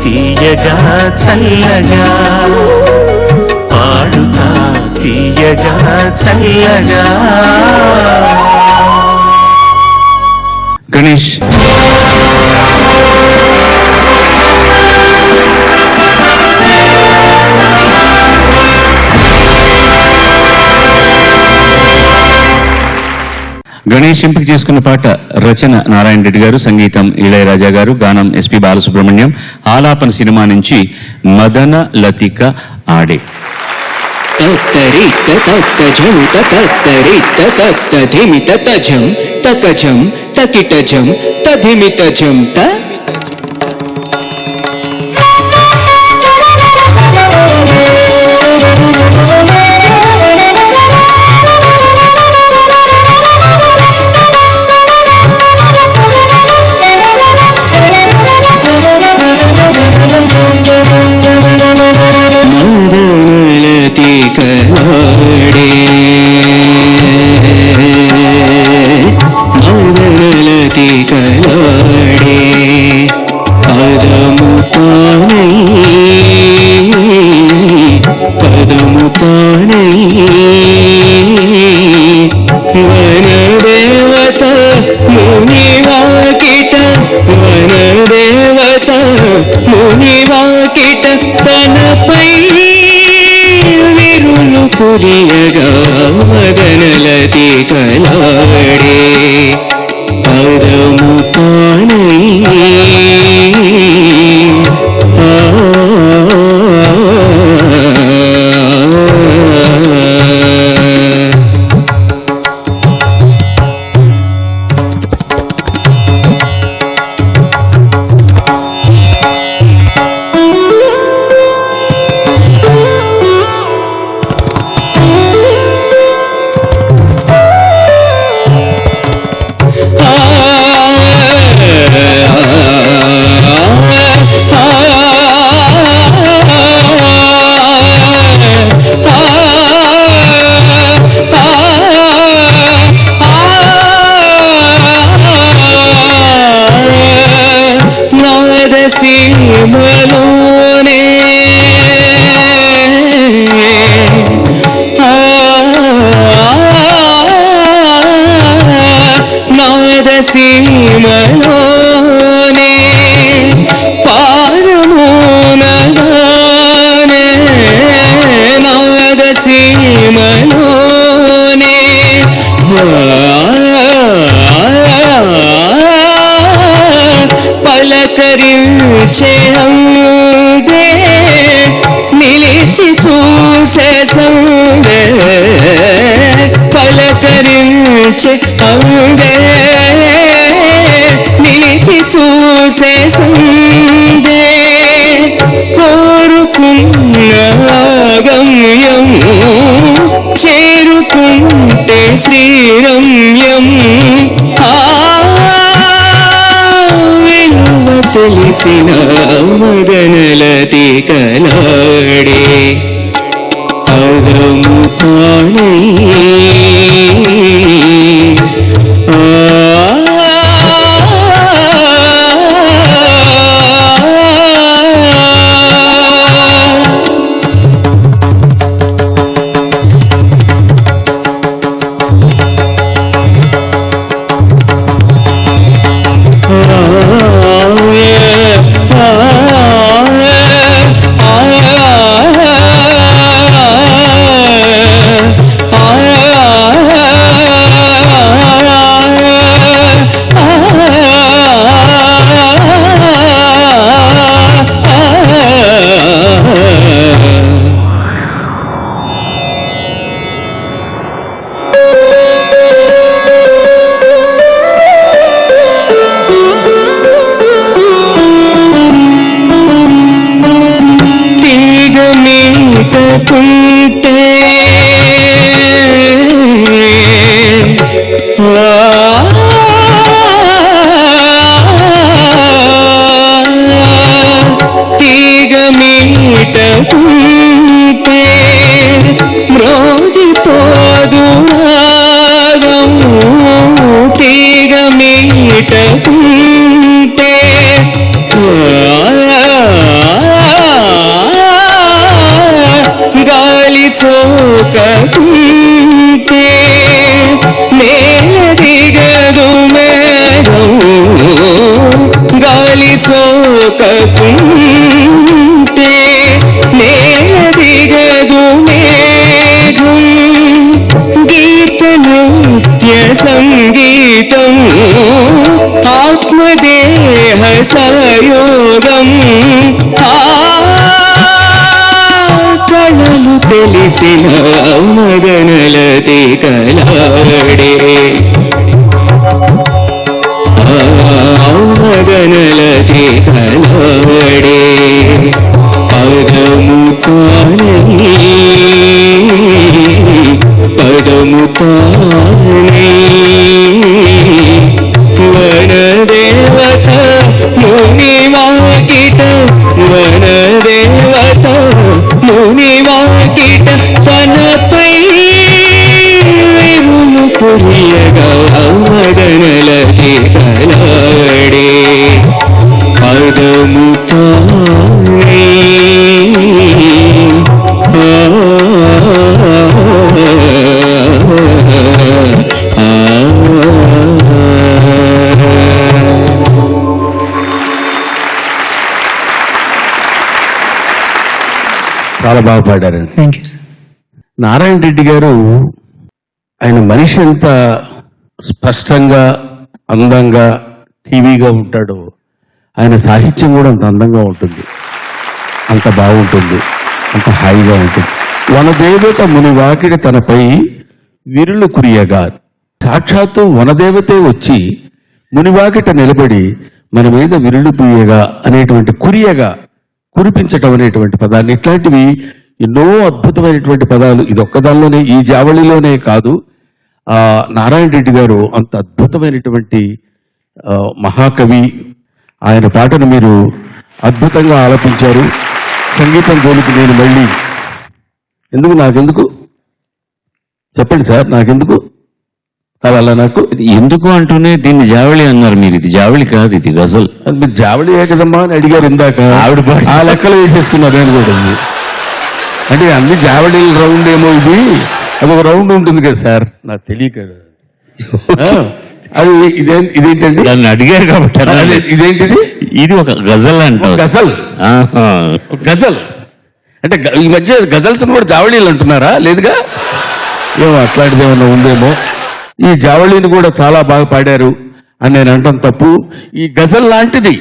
తీయగా చల్లగా పాడుతా తీయగా చల్లగా. గణేష్ గణేష్ ఎంపిక చేసుకున్న పాట రచన నారాయణ రెడ్డి గారు, సంగీతం ఇళయరాజా గారు, గానం ఎస్పి బాలసుబ్రహ్మణ్యం. ఆలాపన సినిమా నుంచి మదన లతిక ఆడే. తత్తరిత తత్తజం తత్తరిత తత్తధిమిత తజం తకజం తకిటజం తధిమిత జం త. వనదేవత మునివాకిట తనపై విరులు కురియగా మదనలతి కలాడే పదము తానై. సీమలోనే నాద సీమలోనే పారమోనగానే నాద సీమలోనే పలకరించే అందే నిలిచి చూసే సందే పలకరించే అందే నిలిచి చూసే సందే కోరుకున్న గమ్యం చేరుకుంటే శ్రీరమ్యం. తెలిసిన మదనలతి కలాడే పదము తానై. సోకకుంటే నేల దిగదు మేఘం. గీత నృత్య సంగీతం ఆత్మదేహ సయోగం. కళలు తెలిసిన మదనలతి కలాడే, మదనలతి కలాడే. పదము తానై పదము తానై వనదేవత ముని వాకిట, వనదేవత ముని వాకిట తనపై విరులు కురియగా మదనలతి కలాడే. పదము తానై చాలా బాగా పాడారండి. Thank you sir. Narayana Reddy గారు ఆయన మనిషి ఎంత స్పష్టంగా అందంగా టీవీగా ఉంటాడో ఆయన సాహిత్యం కూడా అంత అందంగా ఉంటుంది, అంత బాగుంటుంది, అంత హాయిగా ఉంటుంది. వనదేవత ముని వాకిడి తనపై విరులు కురియగా, సాక్షాత్తు వనదేవతే వచ్చి మునివాకిట నిలబడి మన మీద విరులు కురియగా అనేటువంటి కురియగా కురిపించటం అనేటువంటి పదాన్ని, ఇట్లాంటివి ఎన్నో అద్భుతమైనటువంటి పదాలు ఇది ఒక్కదానిలోనే ఈ జావళిలోనే కాదు. నారాయణ రెడ్డి గారు అంత అద్భుతమైనటువంటి మహాకవి. ఆయన పాటను మీరు అద్భుతంగా ఆలపించారు. సంగీతం జోలికి నేను మళ్ళీ నాకెందుకు చెప్పండి సార్, నాకెందుకు కావాలా? నాకు ఎందుకు అంటూనే దీన్ని జావళి అన్నారు మీరు. ఇది జావళి కాదు, ఇది గజల్. అది మీరు జావళియే కదమ్మా అని అడిగారు ఇందాక. ఆవిడ ఆ లెక్కలు వేసేసుకున్నారు నేను కూడా. ఇది అంటే అన్ని జావళి రౌండ్ ఏమో, ఇది అదొక రౌండ్ ఉంటుంది కదా సార్, నాకు తెలియక. అది ఇదేంటండి? దాన్ని అడిగారు కాబట్టి ఇదేంటిది? ఇది ఒక గజల్ అంటారు. గజల్ గజల్ అంటే ఈ మధ్య గజల్స్ కూడా జావళీలు అంటున్నారా? లేదుగా, ఏమో అట్లాంటిది ఏమన్నా ఉందేమో. ఈ జావళీని కూడా చాలా బాగా పాడారు అని నేను అంటాను. తప్పు. ఈ గజల్ లాంటిది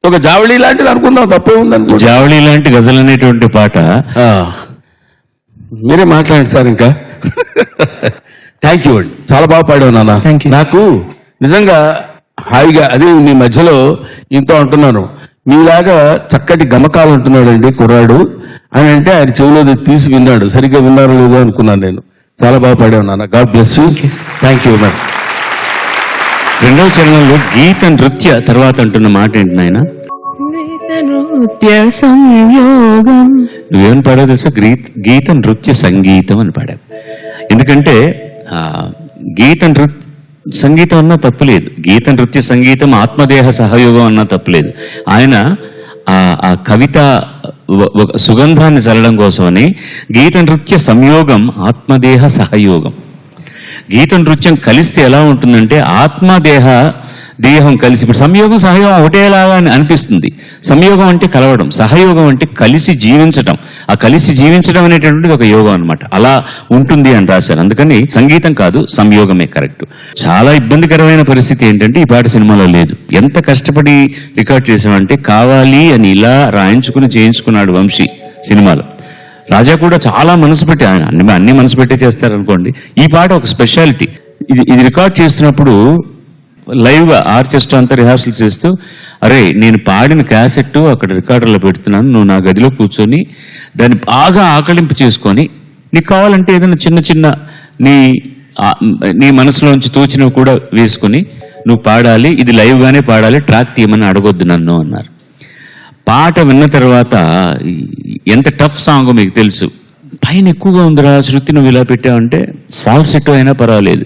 ఒక జావళీ లాంటిది అనుకుందాం, తప్పే ఉందనుకో. జావళీ లాంటి గజల్ అనేటువంటి పాట మీరే మాట్లాడండి సార్. ఇంకా థ్యాంక్ యూ అండి, చాలా బాగా పాడావు నాన్న. Thank you. నాకు నిజంగా హాయిగా, అదే మీ మధ్యలో ఇంత అంటున్నాను, మీలాగా చక్కటి గమకాలు అంటున్నాడు అండి కుర్రాడు అని అంటే ఆయన చెవిలో తీసి విన్నాడు. సరిగ్గా విన్నారో లేదో అనుకున్నాను నేను. చాలా బాగా పాడావు నాన్న. God bless you. Thank you ma'am. రెండవ చరణంలో గీత నృత్య తర్వాత అంటున్న మాట ఏంటి నాయన? నృత్య సంయోగం. నువ్వేమని పాడావు తెలుసా? గీత నృత్య సంగీతం అని పాడావు. ఎందుకంటే గీత సంగీతం అన్నా తప్పులేదు, గీత నృత్య సంగీతం ఆత్మదేహ సహయోగం అన్నా తప్పులేదు. ఆయన ఆ కవిత సుగంధాన్ని చల్లడం కోసమని గీత నృత్య సంయోగం ఆత్మదేహ సహయోగం. గీత నృత్యం కలిస్తే ఎలా ఉంటుందంటే దేహం కలిసి, ఇప్పుడు సంయోగం సహయోగం ఒకటేలాగా అనిపిస్తుంది. సంయోగం అంటే కలవడం, సహయోగం అంటే కలిసి జీవించటం. ఆ కలిసి జీవించడం అనేటటువంటిది ఒక యోగం అనమాట. అలా ఉంటుంది అని రాశారు. అందుకని సంగీతం కాదు, సంయోగమే కరెక్ట్. చాలా ఇబ్బందికరమైన పరిస్థితి ఏంటంటే ఈ పాట సినిమాలో లేదు. ఎంత కష్టపడి రికార్డ్ చేసామంటే కావాలి అని ఇలా రాయించుకుని చేయించుకున్నాడు వంశీ సినిమాలో. రాజా కూడా చాలా మనసు పెట్టి, అన్ని మనసు పెట్టే చేస్తారనుకోండి. ఈ పాట ఒక స్పెషాలిటీ. ఇది రికార్డ్ చేస్తున్నప్పుడు లైవ్గా ఆర్కెస్ట్రా అంతా రిహార్సల్ చేస్తూ, అరే నేను పాడిన క్యాసెట్ అక్కడ రికార్డర్లో పెడుతున్నాను, నువ్వు నా గదిలో కూర్చొని దాన్ని బాగా ఆకలింపు చేసుకొని నీకు కావాలంటే ఏదైనా చిన్న నీ మనసులోంచి తోచినవి కూడా వేసుకొని నువ్వు పాడాలి, ఇది లైవ్గానే పాడాలి, ట్రాక్ తీయమని అడగొద్దు నన్ను అన్నారు. పాట విన్న తర్వాత ఎంత టఫ్ సాంగ్ మీకు తెలుసు. పైన ఎక్కువగా ఉందిరా శృతి, నువ్వు ఇలా పెట్టావంటే ఫాల్సెట్టో అయినా పర్వాలేదు,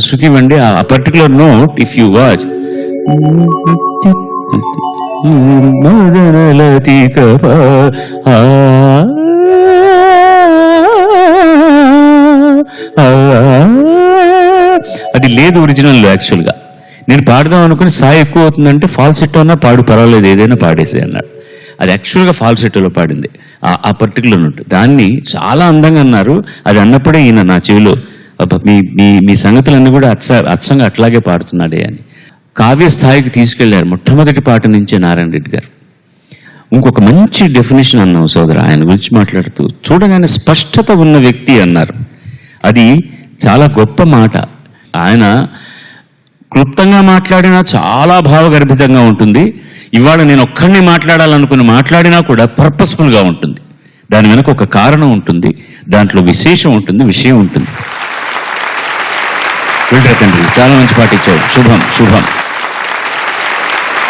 శృతి ఇవ్వండి. ఆ particular note if you watch అది లేదు ఒరిజినల్లో. యాక్చువల్గా నేను పాడదాం అనుకుని స్థాయి ఎక్కువ అవుతుందంటే ఫాల్సెట్టో అన్నా పాడు, పర్వాలేదు ఏదైనా పాడేసే అన్నాడు. అది యాక్చువల్గా ఫాల్సెట్టోలో పాడింది ఆ పర్టికులర్ నోట్. దాన్ని చాలా అందంగా అన్నారు. అది అన్నప్పుడే ఈయన నా చెవిలో మీ మీ మీ సంగతులన్నీ కూడా అచ్చంగా అట్లాగే పాడుతున్నాడే అని. కావ్య స్థాయికి తీసుకెళ్లారు మొట్టమొదటి పాట నుంచే నారాయణ రెడ్డి గారు. ఇంకొక మంచి డెఫినేషన్ అన్నాం సోదర ఆయన గురించి మాట్లాడుతూ, చూడగానే స్పష్టత ఉన్న వ్యక్తి అన్నారు. అది చాలా గొప్ప మాట. ఆయన క్లుప్తంగా మాట్లాడినా చాలా భావగర్భితంగా ఉంటుంది. ఇవాళ నేను ఒక్కడిని మాట్లాడాలనుకుని మాట్లాడినా కూడా పర్పస్ఫుల్గా ఉంటుంది. దాని వెనక ఒక కారణం ఉంటుంది, దాంట్లో విశేషం ఉంటుంది, విషయం ఉంటుంది. వెళ్ళరా తండ్రి, చాలా మంచి పాట ఇచ్చావు. శుభం శుభం.